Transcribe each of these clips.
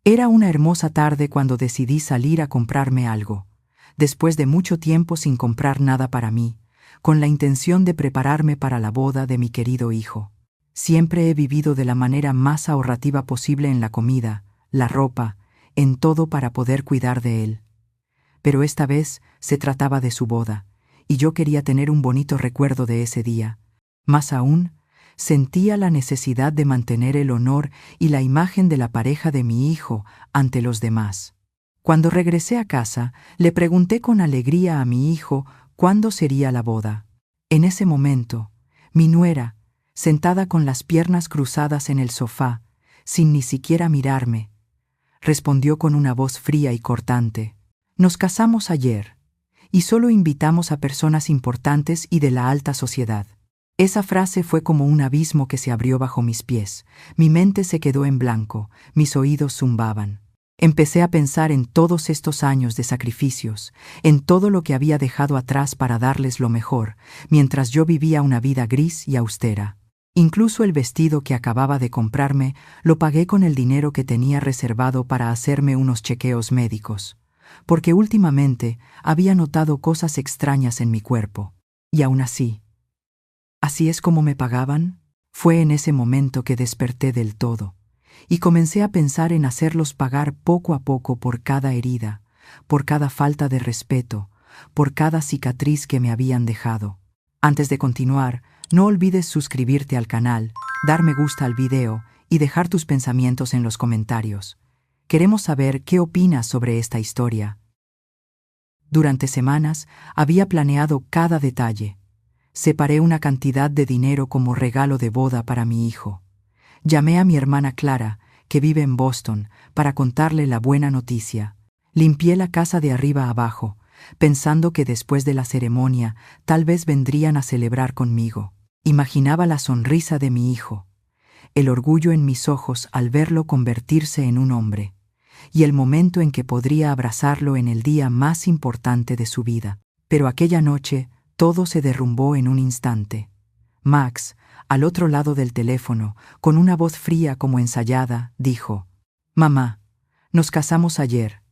Era una hermosa tarde cuando decidí salir a comprarme algo, después de mucho tiempo sin comprar nada para mí, con la intención de prepararme para la boda de mi querido hijo. Siempre he vivido de la manera más ahorrativa posible en la comida, la ropa, en todo para poder cuidar de él. Pero esta vez se trataba de su boda, y yo quería tener un bonito recuerdo de ese día. Más aún, sentía la necesidad de mantener el honor y la imagen de la pareja de mi hijo ante los demás. Cuando regresé a casa, le pregunté con alegría a mi hijo cuándo sería la boda. En ese momento, mi nuera, sentada con las piernas cruzadas en el sofá, sin ni siquiera mirarme, respondió con una voz fría y cortante: «Nos casamos ayer, y solo invitamos a personas importantes y de la alta sociedad». Esa frase fue como un abismo que se abrió bajo mis pies. Mi mente se quedó en blanco, mis oídos zumbaban. Empecé a pensar en todos estos años de sacrificios, en todo lo que había dejado atrás para darles lo mejor, mientras yo vivía una vida gris y austera. Incluso el vestido que acababa de comprarme lo pagué con el dinero que tenía reservado para hacerme unos chequeos médicos, porque últimamente había notado cosas extrañas en mi cuerpo. Y aún así, ¿así es como me pagaban? Fue en ese momento que desperté del todo, y comencé a pensar en hacerlos pagar poco a poco por cada herida, por cada falta de respeto, por cada cicatriz que me habían dejado. Antes de continuar, no olvides suscribirte al canal, dar me gusta al video y dejar tus pensamientos en los comentarios. Queremos saber qué opinas sobre esta historia. Durante semanas había planeado cada detalle. Separé una cantidad de dinero como regalo de boda para mi hijo. Llamé a mi hermana Clara, que vive en Boston, para contarle la buena noticia. Limpié la casa de arriba a abajo, pensando que después de la ceremonia tal vez vendrían a celebrar conmigo. Imaginaba la sonrisa de mi hijo, el orgullo en mis ojos al verlo convertirse en un hombre, y el momento en que podría abrazarlo en el día más importante de su vida. Pero aquella noche todo se derrumbó en un instante. Max, al otro lado del teléfono, con una voz fría como ensayada, dijo: «Mamá, nos casamos ayer.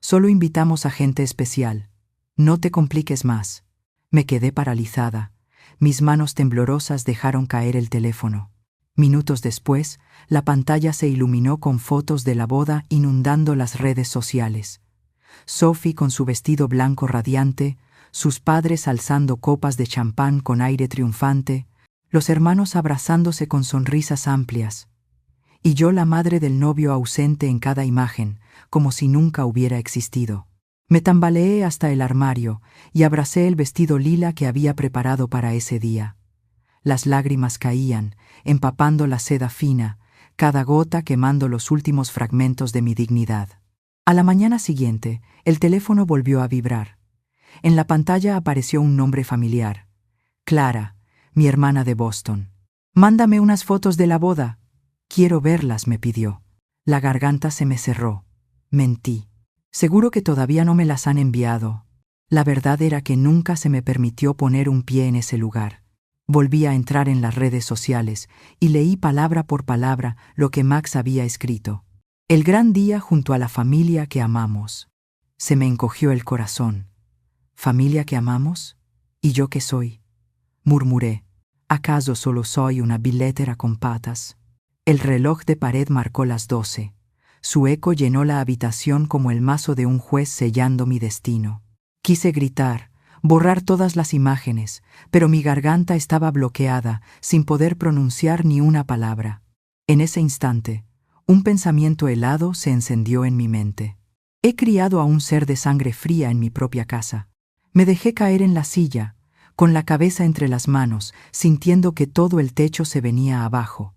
Solo invitamos a gente especial. No te compliques más». Me quedé paralizada. Mis manos temblorosas dejaron caer el teléfono. Minutos después, la pantalla se iluminó con fotos de la boda inundando las redes sociales. Sophie con su vestido blanco radiante, sus padres alzando copas de champán con aire triunfante, los hermanos abrazándose con sonrisas amplias, y yo la madre del novio ausente en cada imagen, como si nunca hubiera existido. Me tambaleé hasta el armario y abracé el vestido lila que había preparado para ese día. Las lágrimas caían, empapando la seda fina, cada gota quemando los últimos fragmentos de mi dignidad. A la mañana siguiente, el teléfono volvió a vibrar. En la pantalla apareció un nombre familiar: Clara, mi hermana de Boston. «Mándame unas fotos de la boda. Quiero verlas», me pidió. La garganta se me cerró. Mentí. Seguro que todavía no me las han enviado. La verdad era que nunca se me permitió poner un pie en ese lugar. Volví a entrar en las redes sociales y leí palabra por palabra lo que Max había escrito. El gran día junto a la familia que amamos. Se me encogió el corazón. ¿Familia que amamos? ¿Y yo qué soy?, murmuré. ¿Acaso solo soy una billetera con patas? El reloj de pared marcó las 12. Su eco llenó la habitación como el mazo de un juez sellando mi destino. Quise gritar, borrar todas las imágenes, pero mi garganta estaba bloqueada, sin poder pronunciar ni una palabra. En ese instante, un pensamiento helado se encendió en mi mente. He criado a un ser de sangre fría en mi propia casa. Me dejé caer en la silla, con la cabeza entre las manos, sintiendo que todo el techo se venía abajo.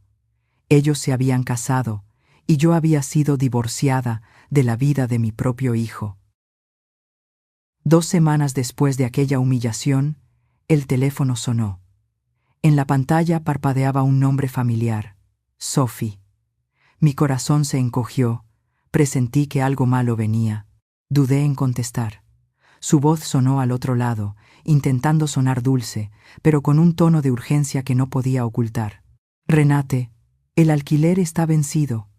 Ellos se habían casado, y yo había sido divorciada de la vida de mi propio hijo. 2 semanas después de aquella humillación, el teléfono sonó. En la pantalla parpadeaba un nombre familiar: Sophie. Mi corazón se encogió, presentí que algo malo venía. Dudé en contestar. Su voz sonó al otro lado, intentando sonar dulce, pero con un tono de urgencia que no podía ocultar. «Renate, el alquiler está vencido.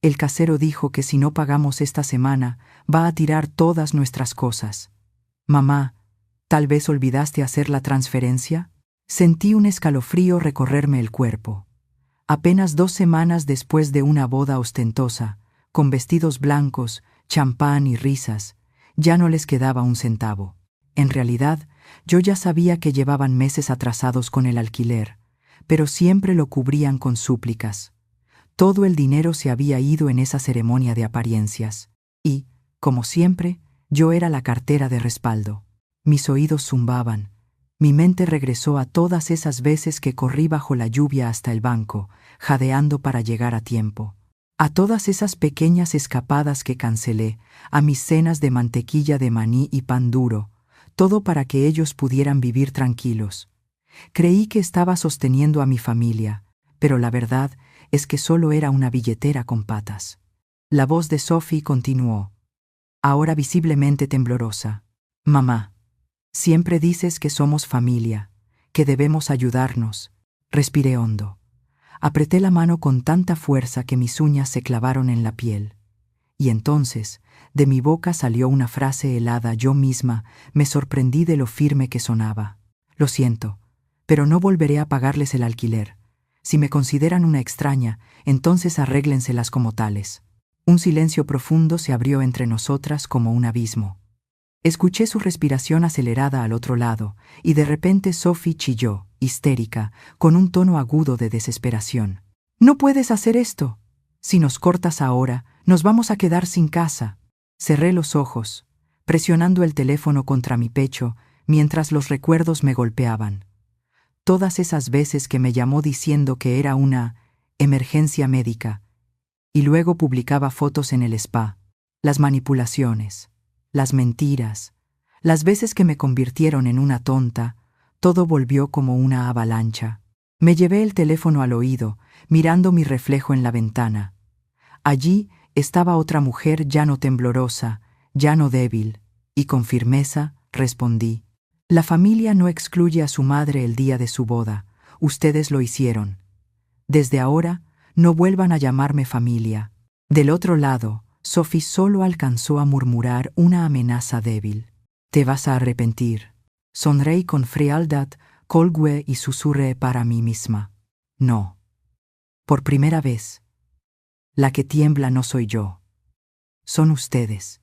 El casero dijo que si no pagamos esta semana, va a tirar todas nuestras cosas. Mamá, ¿tal vez olvidaste hacer la transferencia? Sentí un escalofrío recorrerme el cuerpo. Apenas 2 semanas después de una boda ostentosa, con vestidos blancos, champán y risas, ya no les quedaba un centavo. En realidad, yo ya sabía que llevaban meses atrasados con el alquiler, pero siempre lo cubrían con súplicas. Todo el dinero se había ido en esa ceremonia de apariencias, y, como siempre, yo era la cartera de respaldo. Mis oídos zumbaban. Mi mente regresó a todas esas veces que corrí bajo la lluvia hasta el banco, jadeando para llegar a tiempo. A todas esas pequeñas escapadas que cancelé, a mis cenas de mantequilla de maní y pan duro, todo para que ellos pudieran vivir tranquilos. Creí que estaba sosteniendo a mi familia, pero la verdad es que solo era una billetera con patas. La voz de Sophie continuó, ahora visiblemente temblorosa. Mamá, siempre dices que somos familia, que debemos ayudarnos. Respiré hondo. Apreté la mano con tanta fuerza que mis uñas se clavaron en la piel. Y entonces, de mi boca salió una frase helada. Yo misma me sorprendí de lo firme que sonaba. Lo siento, pero no volveré a pagarles el alquiler. Si me consideran una extraña, entonces arréglenselas como tales. Un silencio profundo se abrió entre nosotras como un abismo. Escuché su respiración acelerada al otro lado, y de repente Sophie chilló, histérica, con un tono agudo de desesperación. «¡No puedes hacer esto! Si nos cortas ahora, nos vamos a quedar sin casa». Cerré los ojos, presionando el teléfono contra mi pecho, mientras los recuerdos me golpeaban. Todas esas veces que me llamó diciendo que era una emergencia médica, y luego publicaba fotos en el spa, las manipulaciones, las mentiras, las veces que me convirtieron en una tonta, todo volvió como una avalancha. Me llevé el teléfono al oído, mirando mi reflejo en la ventana. Allí estaba otra mujer ya no temblorosa, ya no débil, y con firmeza respondí. La familia no excluye a su madre el día de su boda, ustedes lo hicieron. Desde ahora, no vuelvan a llamarme familia. Del otro lado, Sophie solo alcanzó a murmurar una amenaza débil. Te vas a arrepentir. Sonreí con frialdad, colgué y susurré para mí misma. No. Por primera vez. La que tiembla no soy yo. Son ustedes.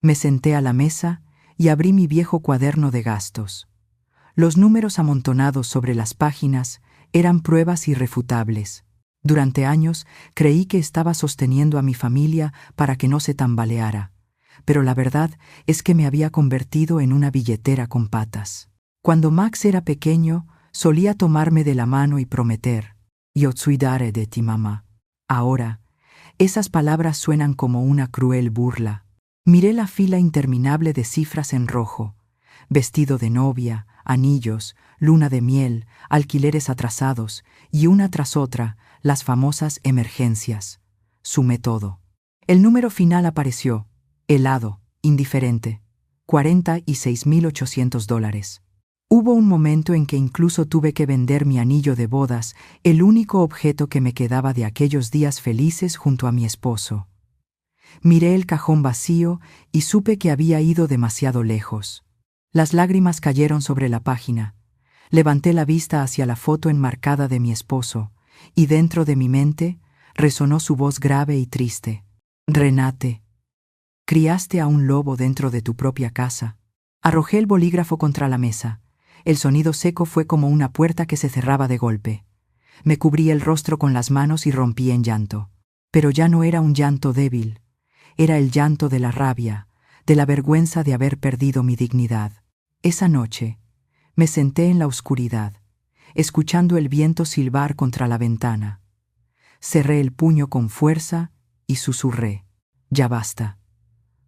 Me senté a la mesa y abrí mi viejo cuaderno de gastos. Los números amontonados sobre las páginas eran pruebas irrefutables. Durante años creí que estaba sosteniendo a mi familia para que no se tambaleara, pero la verdad es que me había convertido en una billetera con patas. Cuando Max era pequeño, solía tomarme de la mano y prometer, «Yo cuidaré de ti, mamá». Ahora, esas palabras suenan como una cruel burla. Miré la fila interminable de cifras en rojo, vestido de novia, anillos, luna de miel, alquileres atrasados, y una tras otra, las famosas emergencias. Sumé todo. El número final apareció, helado, indiferente, $46,800. Hubo un momento en que incluso tuve que vender mi anillo de bodas, el único objeto que me quedaba de aquellos días felices junto a mi esposo. Miré el cajón vacío y supe que había ido demasiado lejos. Las lágrimas cayeron sobre la página. Levanté la vista hacia la foto enmarcada de mi esposo, y dentro de mi mente resonó su voz grave y triste. «Renate, criaste a un lobo dentro de tu propia casa». Arrojé el bolígrafo contra la mesa. El sonido seco fue como una puerta que se cerraba de golpe. Me cubrí el rostro con las manos y rompí en llanto. Pero ya no era un llanto débil. Era el llanto de la rabia, de la vergüenza de haber perdido mi dignidad. Esa noche, me senté en la oscuridad, escuchando el viento silbar contra la ventana. Cerré el puño con fuerza y susurré, «Ya basta.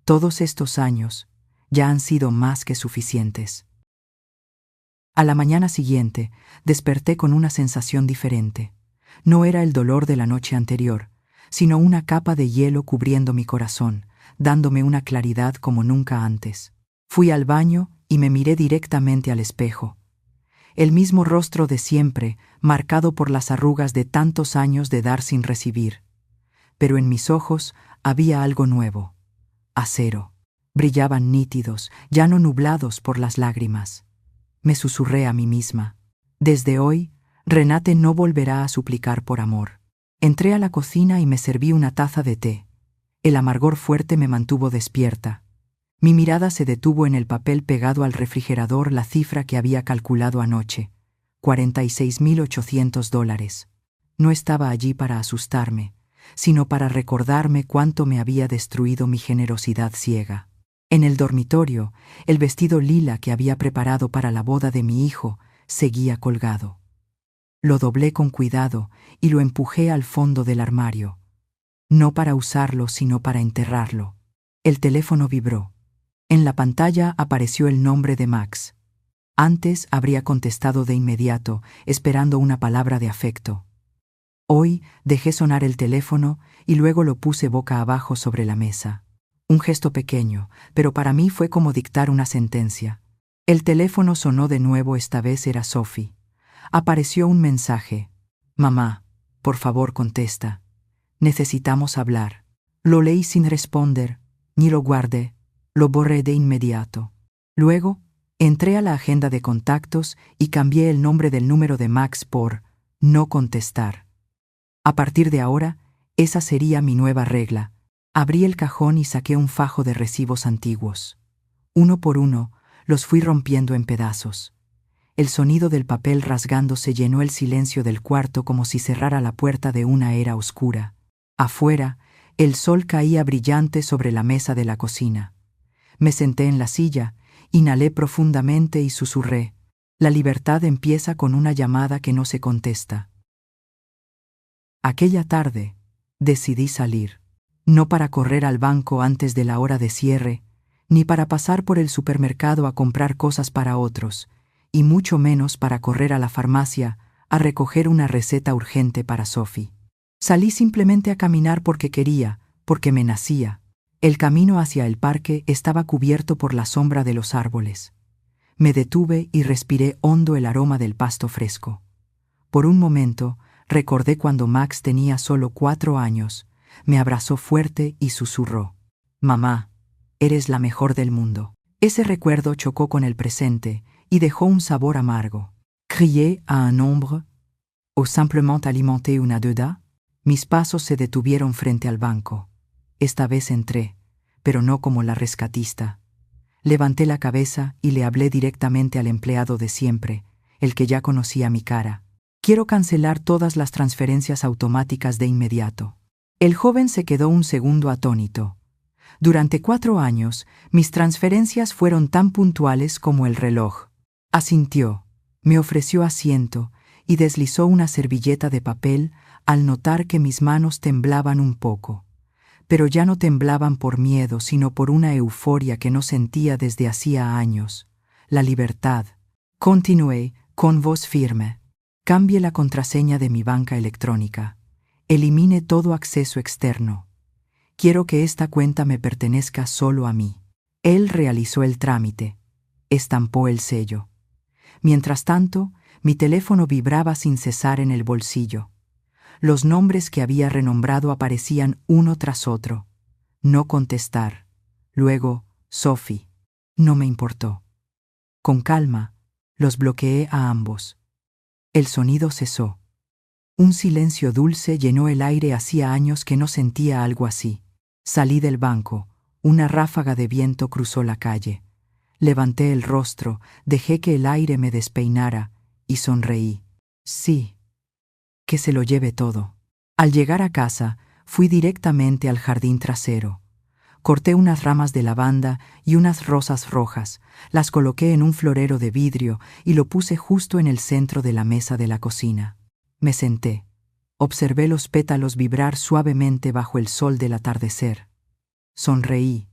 Todos estos años ya han sido más que suficientes». A la mañana siguiente, desperté con una sensación diferente. No era el dolor de la noche anterior, sino una capa de hielo cubriendo mi corazón, dándome una claridad como nunca antes. Fui al baño y me miré directamente al espejo. El mismo rostro de siempre, marcado por las arrugas de tantos años de dar sin recibir. pero en mis ojos había algo nuevo. Acero. Brillaban nítidos, ya no nublados por las lágrimas. Me susurré a mí misma. Desde hoy, Renate no volverá a suplicar por amor. Entré a la cocina y me serví una taza de té. El amargor fuerte me mantuvo despierta. Mi mirada se detuvo en el papel pegado al refrigerador, la cifra que había calculado anoche. $46.800. No estaba allí para asustarme, sino para recordarme cuánto me había destruido mi generosidad ciega. En el dormitorio, el vestido lila que había preparado para la boda de mi hijo seguía colgado. Lo doblé con cuidado y lo empujé al fondo del armario. No para usarlo, sino para enterrarlo. El teléfono vibró. En la pantalla apareció el nombre de Max. Antes habría contestado de inmediato, esperando una palabra de afecto. Hoy dejé sonar el teléfono y luego lo puse boca abajo sobre la mesa. Un gesto pequeño, pero para mí fue como dictar una sentencia. El teléfono sonó de nuevo, esta vez era Sophie. Apareció un mensaje. «Mamá, por favor contesta. Necesitamos hablar». Lo leí sin responder, ni lo guardé, lo borré de inmediato. Luego, entré a la agenda de contactos y cambié el nombre del número de Max por «no contestar». A partir de ahora, esa sería mi nueva regla. Abrí el cajón y saqué un fajo de recibos antiguos. Uno por uno, los fui rompiendo en pedazos. El sonido del papel rasgándose llenó el silencio del cuarto como si cerrara la puerta de una era oscura. Afuera, el sol caía brillante sobre la mesa de la cocina. Me senté en la silla, inhalé profundamente y susurré: «La libertad empieza con una llamada que no se contesta». Aquella tarde, decidí salir. No para correr al banco antes de la hora de cierre, ni para pasar por el supermercado a comprar cosas para otros, y mucho menos para correr a la farmacia a recoger una receta urgente para Sophie. Salí simplemente a caminar porque quería, porque me nacía. El camino hacia el parque estaba cubierto por la sombra de los árboles. Me detuve y respiré hondo el aroma del pasto fresco. Por un momento, recordé cuando Max tenía solo 4 años. Me abrazó fuerte y susurró: «Mamá, eres la mejor del mundo». Ese recuerdo chocó con el presente y dejó un sabor amargo. ¿Crié a un hombre? ¿O simplement alimenté una deuda? Mis pasos se detuvieron frente al banco. Esta vez entré, pero no como la rescatista. Levanté la cabeza y le hablé directamente al empleado de siempre, el que ya conocía mi cara. «Quiero cancelar todas las transferencias automáticas de inmediato». El joven se quedó un segundo atónito. Durante 4 años, mis transferencias fueron tan puntuales como el reloj. Asintió, me ofreció asiento y deslizó una servilleta de papel al notar que mis manos temblaban un poco. Pero ya no temblaban por miedo, sino por una euforia que no sentía desde hacía años. La libertad. Continué, con voz firme. Cambie la contraseña de mi banca electrónica. Elimine todo acceso externo. Quiero que esta cuenta me pertenezca solo a mí. Él realizó el trámite. Estampó el sello. Mientras tanto, mi teléfono vibraba sin cesar en el bolsillo. Los nombres que había renombrado aparecían uno tras otro. No contestar. Luego, Sophie. No me importó. Con calma, los bloqueé a ambos. El sonido cesó. Un silencio dulce llenó el aire. Hacía años que no sentía algo así. Salí del banco. Una ráfaga de viento cruzó la calle. Levanté el rostro, dejé que el aire me despeinara y sonreí. Sí, que se lo lleve todo. Al llegar a casa, fui directamente al jardín trasero. Corté unas ramas de lavanda y unas rosas rojas, las coloqué en un florero de vidrio y lo puse justo en el centro de la mesa de la cocina. Me senté. Observé los pétalos vibrar suavemente bajo el sol del atardecer. Sonreí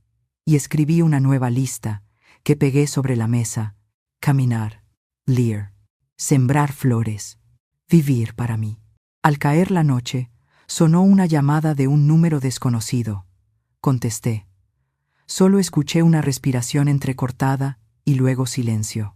y escribí una nueva lista que pegué sobre la mesa. Caminar, leer, sembrar flores, vivir para mí. Al caer la noche, sonó una llamada de un número desconocido. Contesté. Solo escuché una respiración entrecortada y luego silencio.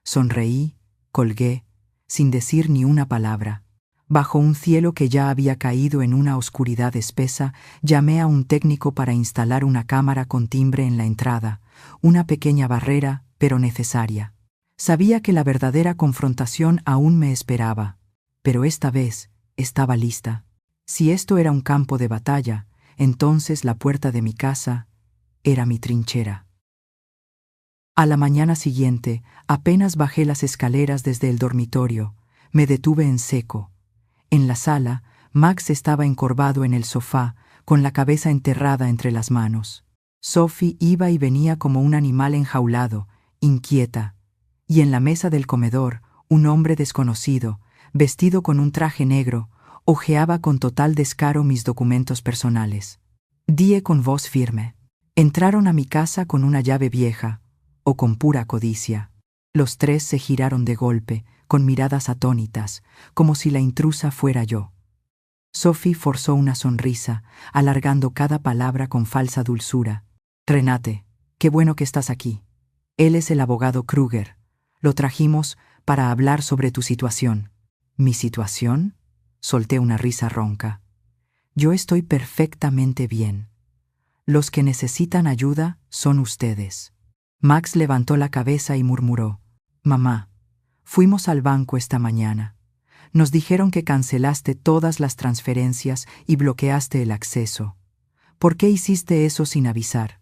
Sonreí, colgué, sin decir ni una palabra. Bajo un cielo que ya había caído en una oscuridad espesa, llamé a un técnico para instalar una cámara con timbre en la entrada, una pequeña barrera, pero necesaria. Sabía que la verdadera confrontación aún me esperaba, pero esta vez estaba lista. Si esto era un campo de batalla, entonces la puerta de mi casa era mi trinchera. A la mañana siguiente, apenas bajé las escaleras desde el dormitorio, me detuve en seco. En la sala, Max estaba encorvado en el sofá, con la cabeza enterrada entre las manos. Sophie iba y venía como un animal enjaulado, inquieta. Y en la mesa del comedor, un hombre desconocido, vestido con un traje negro, hojeaba con total descaro mis documentos personales. Dije con voz firme: entraron a mi casa con una llave vieja, o con pura codicia. Los tres se giraron de golpe, con miradas atónitas, como si la intrusa fuera yo. Sophie forzó una sonrisa, alargando cada palabra con falsa dulzura. Renate, qué bueno que estás aquí. Él es el abogado Kruger. Lo trajimos para hablar sobre tu situación. ¿Mi situación? Solté una risa ronca. Yo estoy perfectamente bien. Los que necesitan ayuda son ustedes. Max levantó la cabeza y murmuró: Mamá, fuimos al banco esta mañana. Nos dijeron que cancelaste todas las transferencias y bloqueaste el acceso. ¿Por qué hiciste eso sin avisar?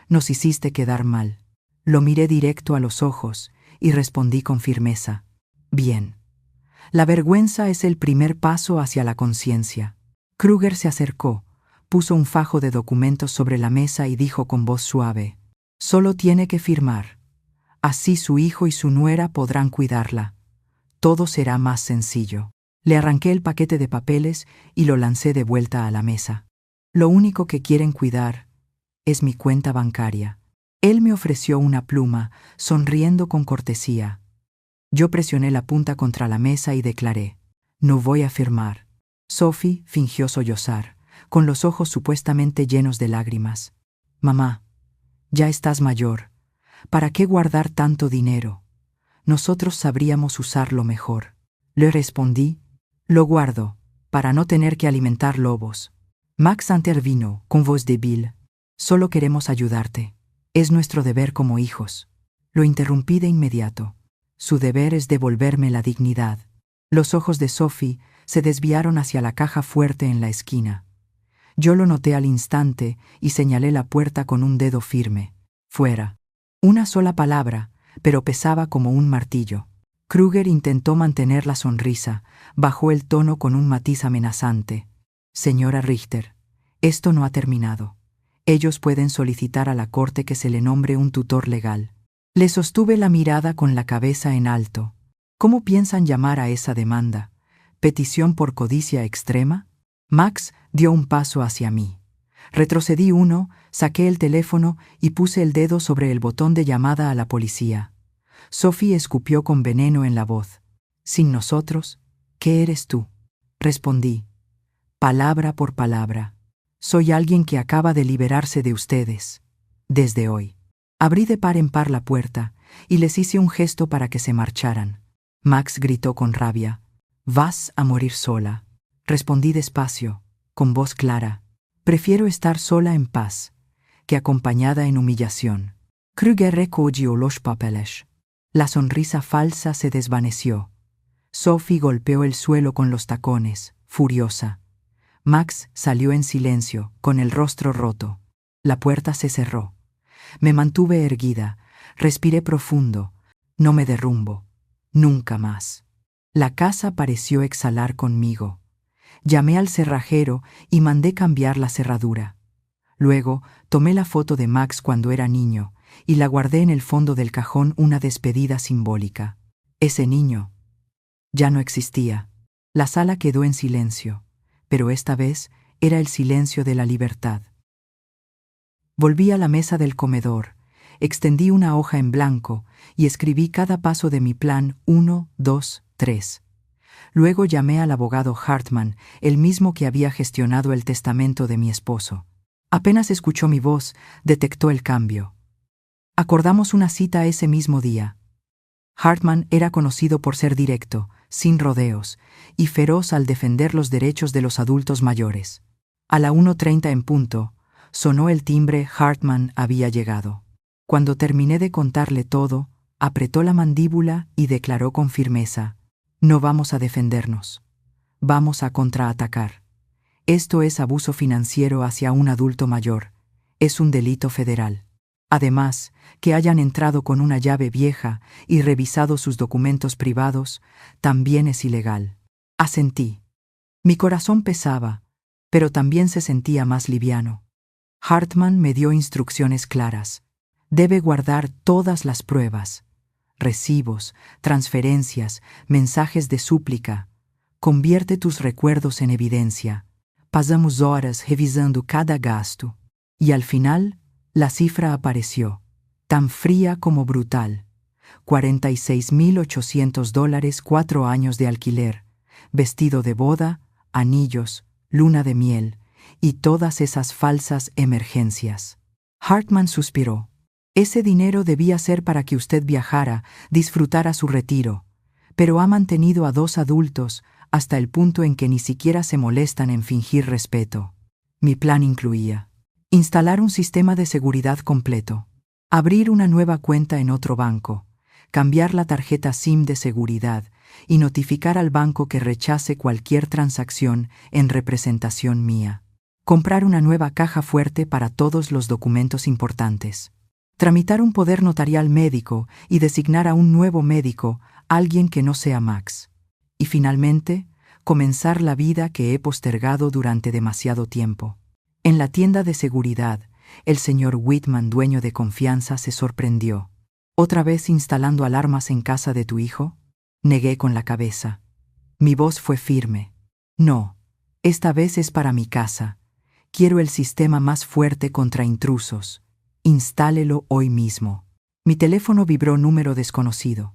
Nos hiciste quedar mal. Lo miré directo a los ojos y respondí con firmeza: bien. La vergüenza es el primer paso hacia la conciencia. Kruger se acercó, puso un fajo de documentos sobre la mesa y dijo con voz suave: solo tiene que firmar. Así su hijo y su nuera podrán cuidarla. Todo será más sencillo. Le arranqué el paquete de papeles y lo lancé de vuelta a la mesa. Lo único que quieren cuidar es mi cuenta bancaria. Él me ofreció una pluma, sonriendo con cortesía. Yo presioné la punta contra la mesa y declaré: no voy a firmar. Sophie fingió sollozar, con los ojos supuestamente llenos de lágrimas. Mamá, ya estás mayor. ¿Para qué guardar tanto dinero? Nosotros sabríamos usarlo mejor. Le respondí: lo guardo, para no tener que alimentar lobos. Max intervino, con voz débil: solo queremos ayudarte. Es nuestro deber como hijos. Lo interrumpí de inmediato. Su deber es devolverme la dignidad. Los ojos de Sophie se desviaron hacia la caja fuerte en la esquina. Yo lo noté al instante y señalé la puerta con un dedo firme. Fuera. Una sola palabra, pero pesaba como un martillo. Kruger intentó mantener la sonrisa, bajó el tono con un matiz amenazante. Señora Richter, esto no ha terminado. Ellos pueden solicitar a la corte que se le nombre un tutor legal. Le sostuve la mirada con la cabeza en alto. ¿Cómo piensan llamar a esa demanda? ¿Petición por codicia extrema? Max dio un paso hacia mí. Retrocedí uno, saqué el teléfono y puse el dedo sobre el botón de llamada a la policía. Sophie escupió con veneno en la voz. Sin nosotros, ¿qué eres tú? Respondí, palabra por palabra. Soy alguien que acaba de liberarse de ustedes. Desde hoy. Abrí de par en par la puerta y les hice un gesto para que se marcharan. Max gritó con rabia: «Vas a morir sola». Respondí despacio, con voz clara: «Prefiero estar sola en paz que acompañada en humillación». Kruger recogió los papeles. La sonrisa falsa se desvaneció. Sophie golpeó el suelo con los tacones, furiosa. Max salió en silencio, con el rostro roto. La puerta se cerró. Me mantuve erguida, respiré profundo. No me derrumbo. Nunca más. La casa pareció exhalar conmigo. Llamé al cerrajero y mandé cambiar la cerradura. Luego tomé la foto de Max cuando era niño y la guardé en el fondo del cajón, una despedida simbólica. Ese niño ya no existía. La sala quedó en silencio, pero esta vez era el silencio de la libertad. Volví a la mesa del comedor, extendí una hoja en blanco y escribí cada paso de mi plan 1, 2, 3. Luego llamé al abogado Hartman, el mismo que había gestionado el testamento de mi esposo. Apenas escuchó mi voz, detectó el cambio. Acordamos una cita ese mismo día. Hartman era conocido por ser directo, sin rodeos, y feroz al defender los derechos de los adultos mayores. A la 1:30 en punto, sonó el timbre. Hartman había llegado. Cuando terminé de contarle todo, apretó la mandíbula y declaró con firmeza: «No vamos a defendernos. Vamos a contraatacar. Esto es abuso financiero hacia un adulto mayor. Es un delito federal. Además, que hayan entrado con una llave vieja y revisado sus documentos privados, también es ilegal». Asentí. Mi corazón pesaba, pero también se sentía más liviano. Hartman me dio instrucciones claras. Debe guardar todas las pruebas: recibos, transferencias, mensajes de súplica. Convierte tus recuerdos en evidencia. Pasamos horas revisando cada gasto. Y al final, la cifra apareció, tan fría como brutal. $46,800, 4 años de alquiler, vestido de boda, anillos, luna de miel y todas esas falsas emergencias. Hartman suspiró. Ese dinero debía ser para que usted viajara, disfrutara su retiro, pero ha mantenido a 2 adultos hasta el punto en que ni siquiera se molestan en fingir respeto. Mi plan incluía instalar un sistema de seguridad completo, abrir una nueva cuenta en otro banco, cambiar la tarjeta SIM de seguridad y notificar al banco que rechace cualquier transacción en representación mía. Comprar una nueva caja fuerte para todos los documentos importantes. Tramitar un poder notarial médico y designar a un nuevo médico, alguien que no sea Max. Y finalmente, comenzar la vida que he postergado durante demasiado tiempo. En la tienda de seguridad, el señor Whitman, dueño de confianza, se sorprendió. ¿Otra vez instalando alarmas en casa de tu hijo? Negué con la cabeza. Mi voz fue firme. No, esta vez es para mi casa. Quiero el sistema más fuerte contra intrusos. Instálelo hoy mismo. Mi teléfono vibró. Número desconocido.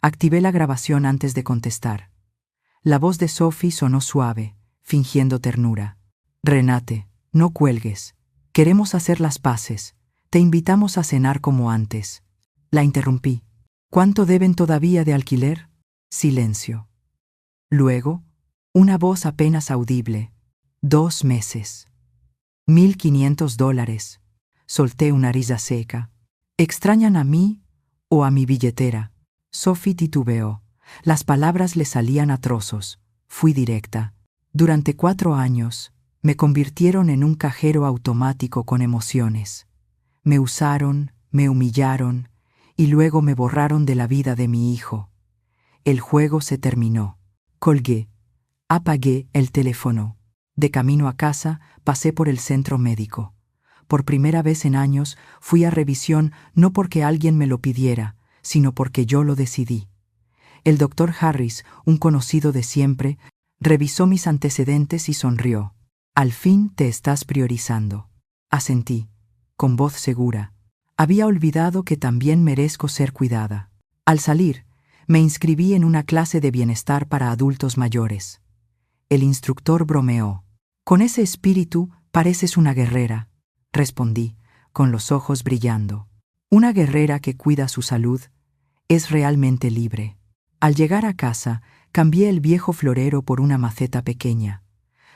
Activé la grabación antes de contestar. La voz de Sophie sonó suave, fingiendo ternura. Renate, no cuelgues. Queremos hacer las paces. Te invitamos a cenar como antes. La interrumpí. ¿Cuánto deben todavía de alquiler? Silencio. Luego, una voz apenas audible. 2 meses. $1,500. Solté una risa seca. ¿Extrañan a mí o a mi billetera? Sophie titubeó. Las palabras le salían a trozos. Fui directa. Durante 4 años, me convirtieron en un cajero automático con emociones. Me usaron, me humillaron y luego me borraron de la vida de mi hijo. El juego se terminó. Colgué. Apagué el teléfono. De camino a casa, pasé por el centro médico. Por primera vez en años, fui a revisión no porque alguien me lo pidiera, sino porque yo lo decidí. El doctor Harris, un conocido de siempre, revisó mis antecedentes y sonrió. Al fin te estás priorizando. Asentí, con voz segura. Había olvidado que también merezco ser cuidada. Al salir, me inscribí en una clase de bienestar para adultos mayores. El instructor bromeó. Con ese espíritu pareces una guerrera, respondí, con los ojos brillando. Una guerrera que cuida su salud es realmente libre. Al llegar a casa, cambié el viejo florero por una maceta pequeña.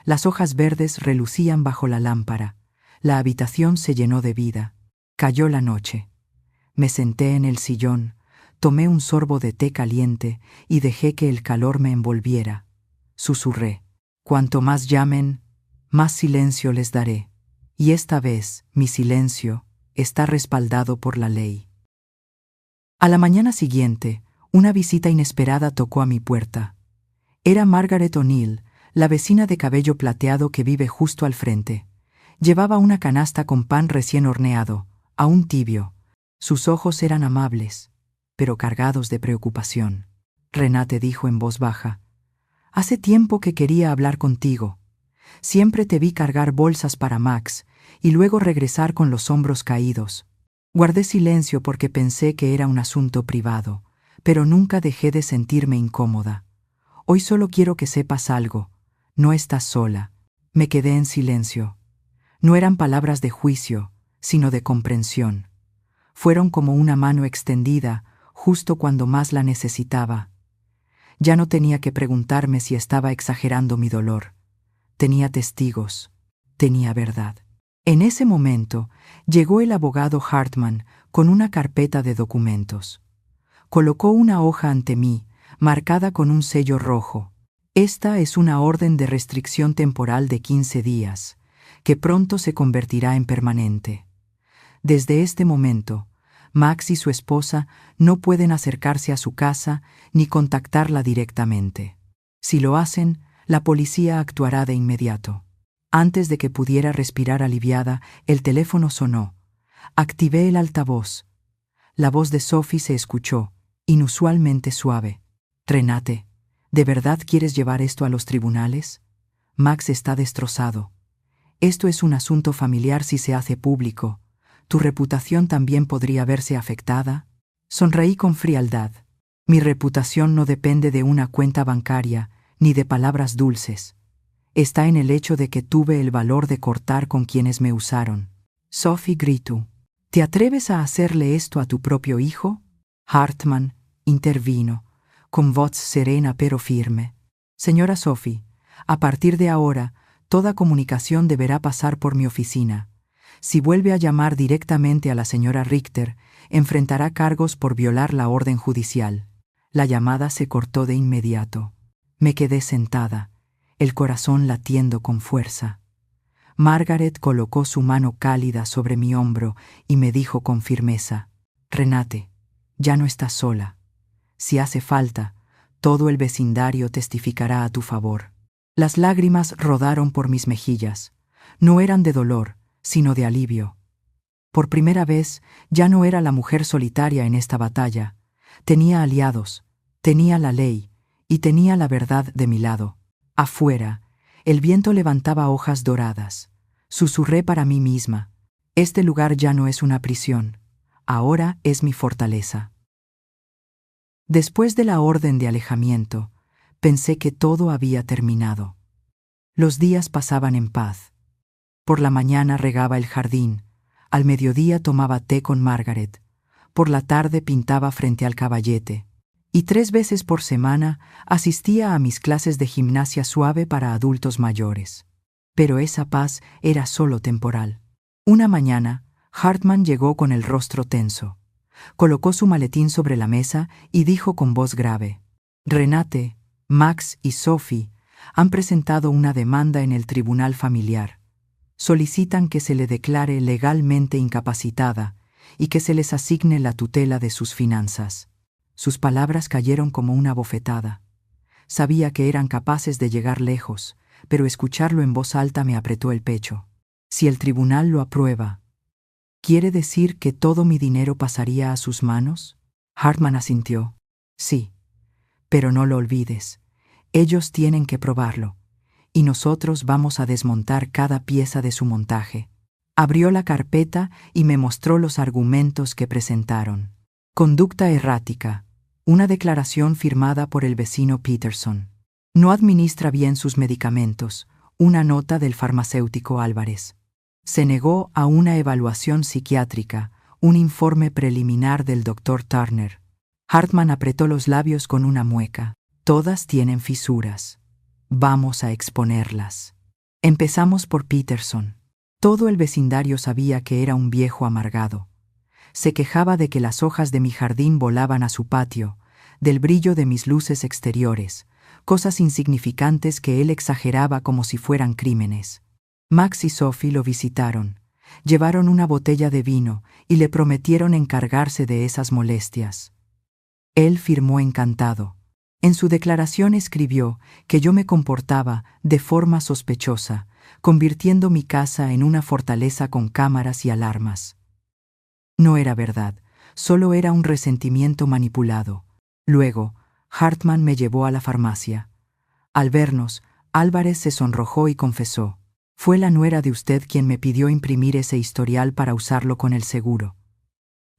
Las hojas verdes relucían bajo la lámpara. La habitación se llenó de vida. Cayó la noche. Me senté en el sillón, tomé un sorbo de té caliente y dejé que el calor me envolviera. Susurré. Cuanto más llamen, más silencio les daré. Y esta vez mi silencio está respaldado por la ley. A la mañana siguiente, una visita inesperada tocó a mi puerta. Era Margaret O'Neill, la vecina de cabello plateado que vive justo al frente. Llevaba una canasta con pan recién horneado, aún tibio. Sus ojos eran amables, pero cargados de preocupación. Renate dijo en voz baja: «Hace tiempo que quería hablar contigo. Siempre te vi cargar bolsas para Max y luego regresar con los hombros caídos. Guardé silencio porque pensé que era un asunto privado, pero nunca dejé de sentirme incómoda. Hoy solo quiero que sepas algo. No estás sola». Me quedé en silencio. No eran palabras de juicio, sino de comprensión. Fueron como una mano extendida, justo cuando más la necesitaba. Ya no tenía que preguntarme si estaba exagerando mi dolor. Tenía testigos. Tenía verdad. En ese momento, llegó el abogado Hartman con una carpeta de documentos. Colocó una hoja ante mí, marcada con un sello rojo. Esta es una orden de restricción temporal de 15 días, que pronto se convertirá en permanente. Desde este momento, Max y su esposa no pueden acercarse a su casa ni contactarla directamente. Si lo hacen, la policía actuará de inmediato. Antes de que pudiera respirar aliviada, el teléfono sonó. Activé el altavoz. La voz de Sophie se escuchó, inusualmente suave. «Renate, ¿de verdad quieres llevar esto a los tribunales? Max está destrozado. Esto es un asunto familiar si se hace público. ¿Tu reputación también podría verse afectada?» Sonreí con frialdad. Mi reputación no depende de una cuenta bancaria ni de palabras dulces. Está en el hecho de que tuve el valor de cortar con quienes me usaron. Sophie gritó. «¿Te atreves a hacerle esto a tu propio hijo?» Hartman intervino, con voz serena pero firme. «Señora Sophie, a partir de ahora, toda comunicación deberá pasar por mi oficina. Si vuelve a llamar directamente a la señora Richter, enfrentará cargos por violar la orden judicial». La llamada se cortó de inmediato. Me quedé sentada, el corazón latiendo con fuerza. Margaret colocó su mano cálida sobre mi hombro y me dijo con firmeza: «Renate, ya no estás sola. Si hace falta, todo el vecindario testificará a tu favor». Las lágrimas rodaron por mis mejillas. No eran de dolor, sino de alivio. Por primera vez, ya no era la mujer solitaria en esta batalla. Tenía aliados, tenía la ley y tenía la verdad de mi lado. Afuera, el viento levantaba hojas doradas. Susurré para mí misma: «Este lugar ya no es una prisión. Ahora es mi fortaleza». Después de la orden de alejamiento, pensé que todo había terminado. Los días pasaban en paz. Por la mañana regaba el jardín, al mediodía tomaba té con Margaret, por la tarde pintaba frente al caballete, y 3 veces por semana asistía a mis clases de gimnasia suave para adultos mayores. Pero esa paz era solo temporal. Una mañana, Hartman llegó con el rostro tenso. Colocó su maletín sobre la mesa y dijo con voz grave: «Renate, Max y Sophie han presentado una demanda en el tribunal familiar. Solicitan que se le declare legalmente incapacitada y que se les asigne la tutela de sus finanzas». Sus palabras cayeron como una bofetada. Sabía que eran capaces de llegar lejos, pero escucharlo en voz alta me apretó el pecho. Si el tribunal lo aprueba, ¿quiere decir que todo mi dinero pasaría a sus manos? Hartman asintió. Sí, pero no lo olvides. Ellos tienen que probarlo, y nosotros vamos a desmontar cada pieza de su montaje. Abrió la carpeta y me mostró los argumentos que presentaron. Conducta errática. Una declaración firmada por el vecino Peterson. No administra bien sus medicamentos. Una nota del farmacéutico Álvarez. Se negó a una evaluación psiquiátrica. Un informe preliminar del Dr. Turner. Hartman apretó los labios con una mueca. Todas tienen fisuras. Vamos a exponerlas. Empezamos por Peterson. Todo el vecindario sabía que era un viejo amargado. Se quejaba de que las hojas de mi jardín volaban a su patio, del brillo de mis luces exteriores, cosas insignificantes que él exageraba como si fueran crímenes. Max y Sophie lo visitaron, llevaron una botella de vino y le prometieron encargarse de esas molestias. Él firmó encantado. En su declaración escribió que yo me comportaba de forma sospechosa, convirtiendo mi casa en una fortaleza con cámaras y alarmas. No era verdad, solo era un resentimiento manipulado. Luego, Hartman me llevó a la farmacia. Al vernos, Álvarez se sonrojó y confesó: «Fue la nuera de usted quien me pidió imprimir ese historial para usarlo con el seguro.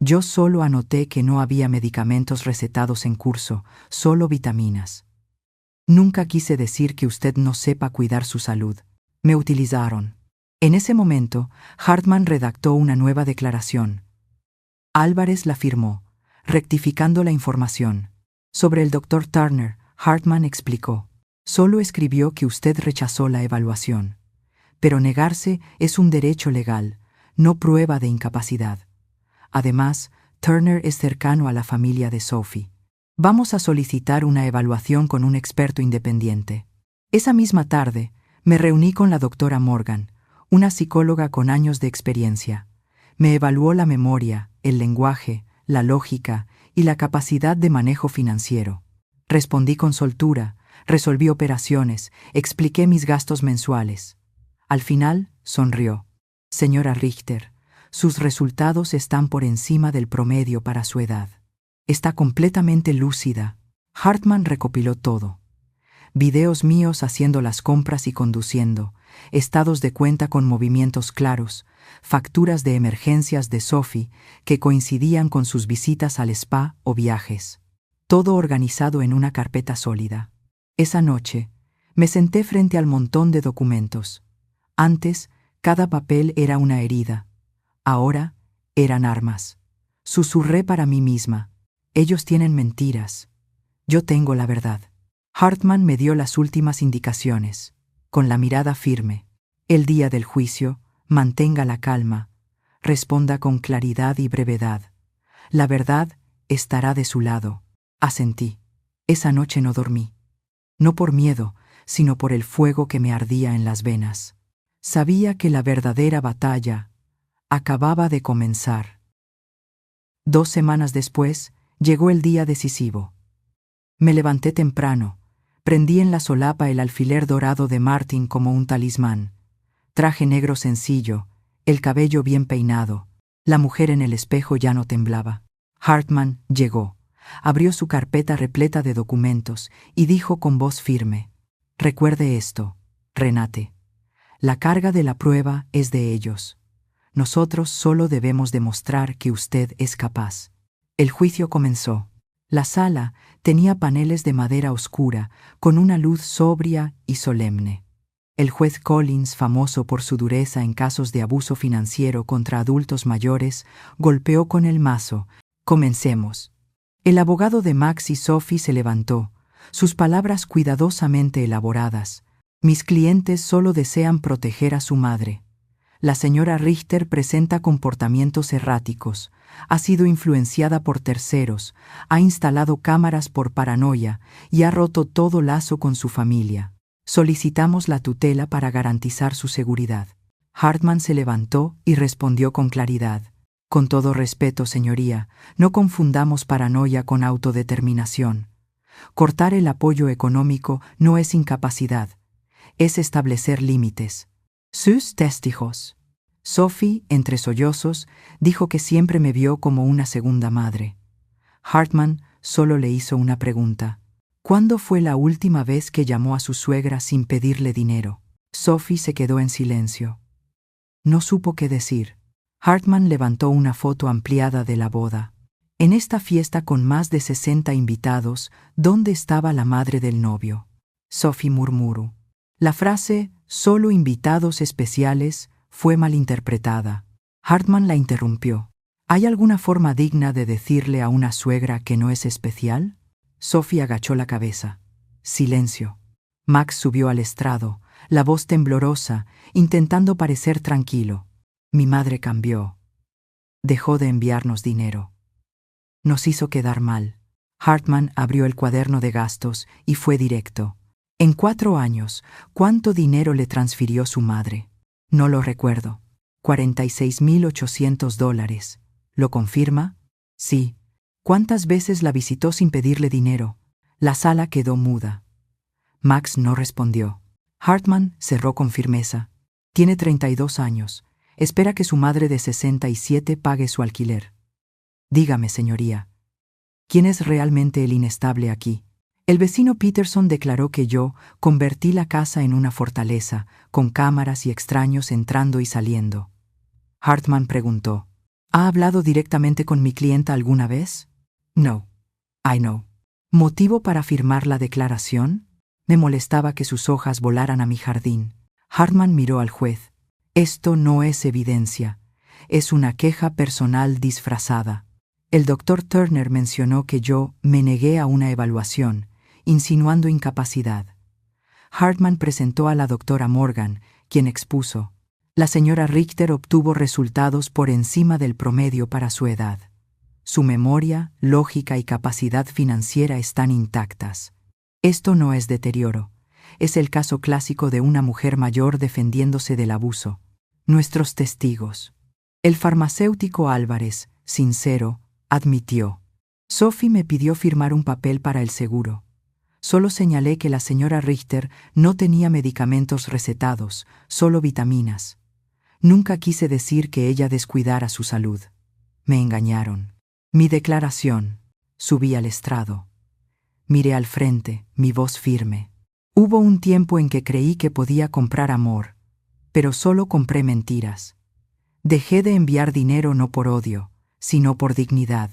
Yo solo anoté que no había medicamentos recetados en curso, solo vitaminas. Nunca quise decir que usted no sepa cuidar su salud. Me utilizaron». En ese momento, Hartman redactó una nueva declaración. Álvarez la firmó, rectificando la información. Sobre el Dr. Turner, Hartman explicó. Solo escribió que usted rechazó la evaluación. Pero negarse es un derecho legal, no prueba de incapacidad. Además, Turner es cercano a la familia de Sophie. Vamos a solicitar una evaluación con un experto independiente. Esa misma tarde, me reuní con la doctora Morgan, una psicóloga con años de experiencia. Me evaluó la memoria, el lenguaje, la lógica y la capacidad de manejo financiero. Respondí con soltura, resolví operaciones, expliqué mis gastos mensuales. Al final, sonrió. Señora Richter, sus resultados están por encima del promedio para su edad. Está completamente lúcida. Hartman recopiló todo. Videos míos haciendo las compras y conduciendo, estados de cuenta con movimientos claros, facturas de emergencias de Sophie que coincidían con sus visitas al spa o viajes. Todo organizado en una carpeta sólida. Esa noche, me senté frente al montón de documentos. Antes, cada papel era una herida. Ahora, eran armas. Susurré para mí misma. Ellos tienen mentiras. Yo tengo la verdad. Hartman me dio las últimas indicaciones, con la mirada firme. El día del juicio, mantenga la calma. Responda con claridad y brevedad. La verdad estará de su lado. Asentí. Esa noche no dormí. No por miedo, sino por el fuego que me ardía en las venas. Sabía que la verdadera batalla acababa de comenzar. 2 semanas después, llegó el día decisivo. Me levanté temprano, prendí en la solapa el alfiler dorado de Martin como un talismán. Traje negro sencillo, el cabello bien peinado. La mujer en el espejo ya no temblaba. Hartman llegó, abrió su carpeta repleta de documentos y dijo con voz firme: «Recuerde esto, Renate. La carga de la prueba es de ellos. Nosotros solo debemos demostrar que usted es capaz». El juicio comenzó. La sala tenía paneles de madera oscura, con una luz sobria y solemne. El juez Collins, famoso por su dureza en casos de abuso financiero contra adultos mayores, golpeó con el mazo. «Comencemos». El abogado de Max y Sophie se levantó, sus palabras cuidadosamente elaboradas. «Mis clientes solo desean proteger a su madre. La señora Richter presenta comportamientos erráticos, ha sido influenciada por terceros, ha instalado cámaras por paranoia y ha roto todo lazo con su familia. Solicitamos la tutela para garantizar su seguridad». Hartman se levantó y respondió con claridad: «Con todo respeto, señoría, no confundamos paranoia con autodeterminación. Cortar el apoyo económico no es incapacidad, es establecer límites». Sus testigos. Sophie, entre sollozos, dijo que siempre me vio como una segunda madre. Hartman solo le hizo una pregunta. ¿Cuándo fue la última vez que llamó a su suegra sin pedirle dinero? Sophie se quedó en silencio. No supo qué decir. Hartman levantó una foto ampliada de la boda. En esta fiesta con más de 60 invitados, ¿dónde estaba la madre del novio? Sophie murmuró. La frase «solo invitados especiales» fue malinterpretada. Hartman la interrumpió. ¿Hay alguna forma digna de decirle a una suegra que no es especial? Sophie agachó la cabeza. Silencio. Max subió al estrado, la voz temblorosa, intentando parecer tranquilo. Mi madre cambió. Dejó de enviarnos dinero. Nos hizo quedar mal. Hartman abrió el cuaderno de gastos y fue directo. En 4 años, ¿cuánto dinero le transfirió su madre? No lo recuerdo. $46,800. ¿Lo confirma? Sí. ¿Cuántas veces la visitó sin pedirle dinero? La sala quedó muda. Max no respondió. Hartman cerró con firmeza. Tiene 32 años. Espera que su madre de 67 pague su alquiler. Dígame, señoría, ¿quién es realmente el inestable aquí? El vecino Peterson declaró que yo convertí la casa en una fortaleza, con cámaras y extraños entrando y saliendo. Hartman preguntó: ¿Ha hablado directamente con mi clienta alguna vez? No. I know. ¿Motivo para firmar la declaración? Me molestaba que sus hojas volaran a mi jardín. Hartman miró al juez. Esto no es evidencia. Es una queja personal disfrazada. El doctor Turner mencionó que yo me negué a una evaluación insinuando incapacidad. Hartman presentó a la doctora Morgan, quien expuso: la señora Richter obtuvo resultados por encima del promedio para su edad. Su memoria, lógica y capacidad financiera están intactas. Esto no es deterioro. Es el caso clásico de una mujer mayor defendiéndose del abuso. Nuestros testigos. El farmacéutico Álvarez, sincero, admitió: Sophie me pidió firmar un papel para el seguro. Solo señalé que la señora Richter no tenía medicamentos recetados, solo vitaminas. Nunca quise decir que ella descuidara su salud. Me engañaron. Mi declaración. Subí al estrado. Miré al frente, mi voz firme. Hubo un tiempo en que creí que podía comprar amor, pero solo compré mentiras. Dejé de enviar dinero no por odio, sino por dignidad.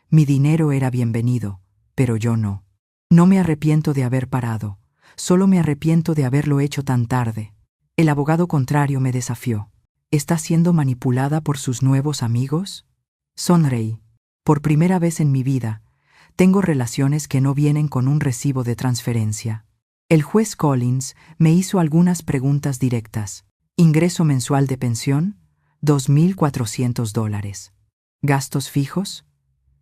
Mi dinero era bienvenido, pero yo no. No me arrepiento de haber parado, solo me arrepiento de haberlo hecho tan tarde. El abogado contrario me desafió. ¿Está siendo manipulada por sus nuevos amigos? Sonreí. Por primera vez en mi vida, tengo relaciones que no vienen con un recibo de transferencia. El juez Collins me hizo algunas preguntas directas. ¿Ingreso mensual de pensión? $2.400. ¿Gastos fijos?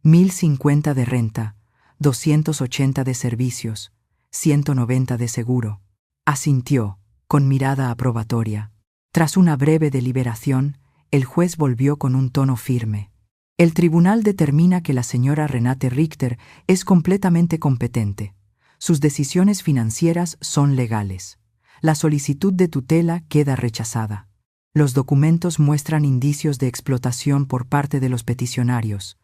1.050 de renta, 280 de servicios, 190 de seguro. Asintió, con mirada aprobatoria. Tras una breve deliberación, el juez volvió con un tono firme. El tribunal determina que la señora Renate Richter es completamente competente. Sus decisiones financieras son legales. La solicitud de tutela queda rechazada. Los documentos muestran indicios de explotación por parte de los peticionarios.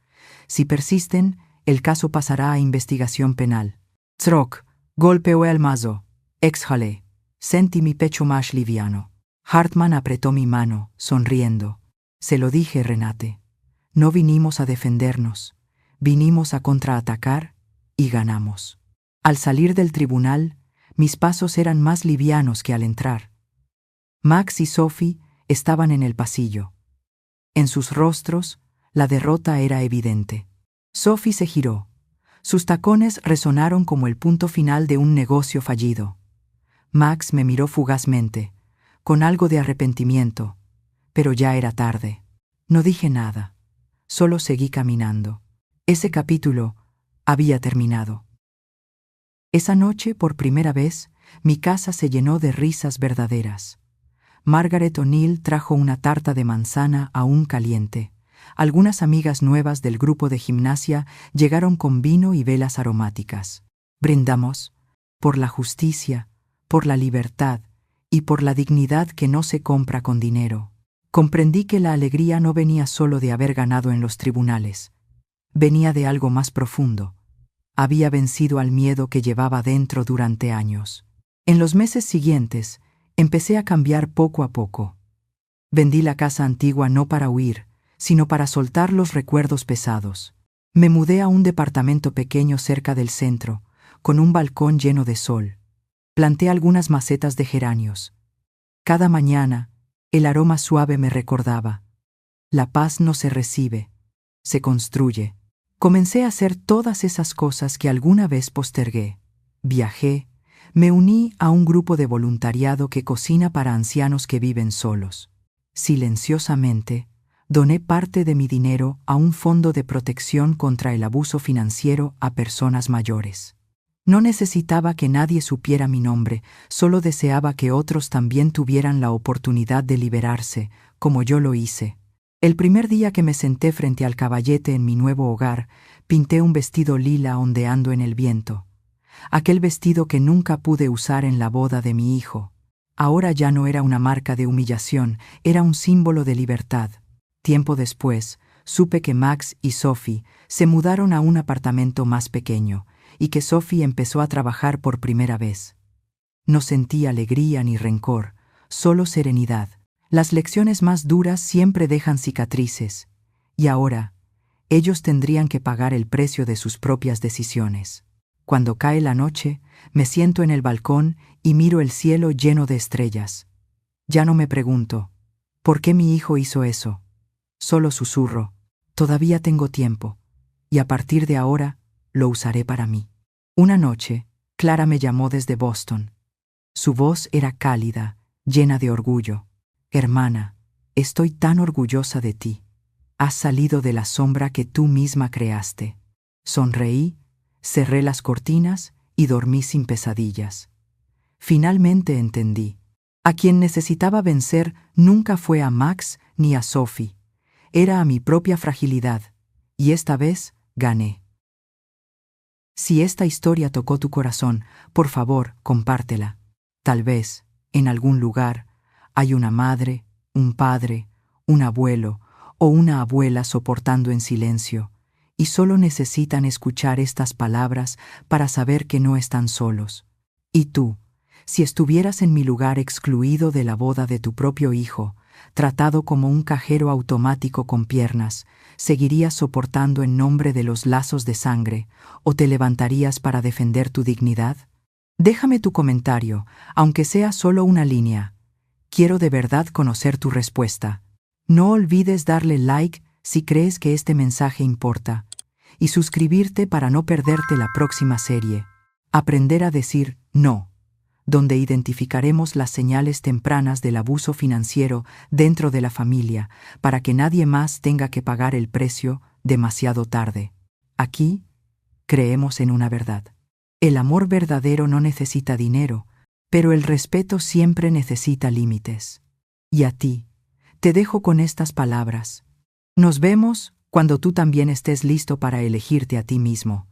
Si persisten, el caso pasará a investigación penal. Zrok, golpeó el mazo. Exhalé. Sentí mi pecho más liviano. Hartman apretó mi mano, sonriendo. Se lo dije, Renate. No vinimos a defendernos. Vinimos a contraatacar y ganamos. Al salir del tribunal, mis pasos eran más livianos que al entrar. Max y Sophie estaban en el pasillo. En sus rostros, la derrota era evidente. Sophie se giró. Sus tacones resonaron como el punto final de un negocio fallido. Max me miró fugazmente, con algo de arrepentimiento, pero ya era tarde. No dije nada, solo seguí caminando. Ese capítulo había terminado. Esa noche, por primera vez, mi casa se llenó de risas verdaderas. Margaret O'Neill trajo una tarta de manzana aún caliente. Algunas amigas nuevas del grupo de gimnasia llegaron con vino y velas aromáticas. Brindamos por la justicia, por la libertad y por la dignidad que no se compra con dinero. Comprendí que la alegría no venía solo de haber ganado en los tribunales. Venía de algo más profundo. Había vencido al miedo que llevaba dentro durante años. En los meses siguientes, empecé a cambiar poco a poco. Vendí la casa antigua no para huir, sino para soltar los recuerdos pesados. Me mudé a un departamento pequeño cerca del centro, con un balcón lleno de sol. Planté algunas macetas de geranios. Cada mañana, el aroma suave me recordaba: la paz no se recibe, se construye. Comencé a hacer todas esas cosas que alguna vez postergué. Viajé, me uní a un grupo de voluntariado que cocina para ancianos que viven solos. Silenciosamente, doné parte de mi dinero a un fondo de protección contra el abuso financiero a personas mayores. No necesitaba que nadie supiera mi nombre, solo deseaba que otros también tuvieran la oportunidad de liberarse, como yo lo hice. El primer día que me senté frente al caballete en mi nuevo hogar, pinté un vestido lila ondeando en el viento. Aquel vestido que nunca pude usar en la boda de mi hijo. Ahora ya no era una marca de humillación, era un símbolo de libertad. Tiempo después, supe que Max y Sophie se mudaron a un apartamento más pequeño y que Sophie empezó a trabajar por primera vez. No sentí alegría ni rencor, solo serenidad. Las lecciones más duras siempre dejan cicatrices, y ahora, ellos tendrían que pagar el precio de sus propias decisiones. Cuando cae la noche, me siento en el balcón y miro el cielo lleno de estrellas. Ya no me pregunto, ¿por qué mi hijo hizo eso? Solo susurro, todavía tengo tiempo, y a partir de ahora lo usaré para mí. Una noche, Clara me llamó desde Boston. Su voz era cálida, llena de orgullo. Hermana, estoy tan orgullosa de ti. Has salido de la sombra que tú misma creaste. Sonreí, cerré las cortinas y dormí sin pesadillas. Finalmente entendí. A quien necesitaba vencer nunca fue a Max ni a Sophie. Era a mi propia fragilidad, y esta vez gané. Si esta historia tocó tu corazón, por favor, compártela. Tal vez, en algún lugar, hay una madre, un padre, un abuelo o una abuela soportando en silencio, y solo necesitan escuchar estas palabras para saber que no están solos. Y tú, si estuvieras en mi lugar excluido de la boda de tu propio hijo, tratado como un cajero automático con piernas, ¿seguirías soportando en nombre de los lazos de sangre o te levantarías para defender tu dignidad? Déjame tu comentario, aunque sea solo una línea. Quiero de verdad conocer tu respuesta. No olvides darle like si crees que este mensaje importa, y suscribirte para no perderte la próxima serie. Aprender a decir no, donde identificaremos las señales tempranas del abuso financiero dentro de la familia para que nadie más tenga que pagar el precio demasiado tarde. Aquí creemos en una verdad. El amor verdadero no necesita dinero, pero el respeto siempre necesita límites. Y a ti, te dejo con estas palabras. Nos vemos cuando tú también estés listo para elegirte a ti mismo.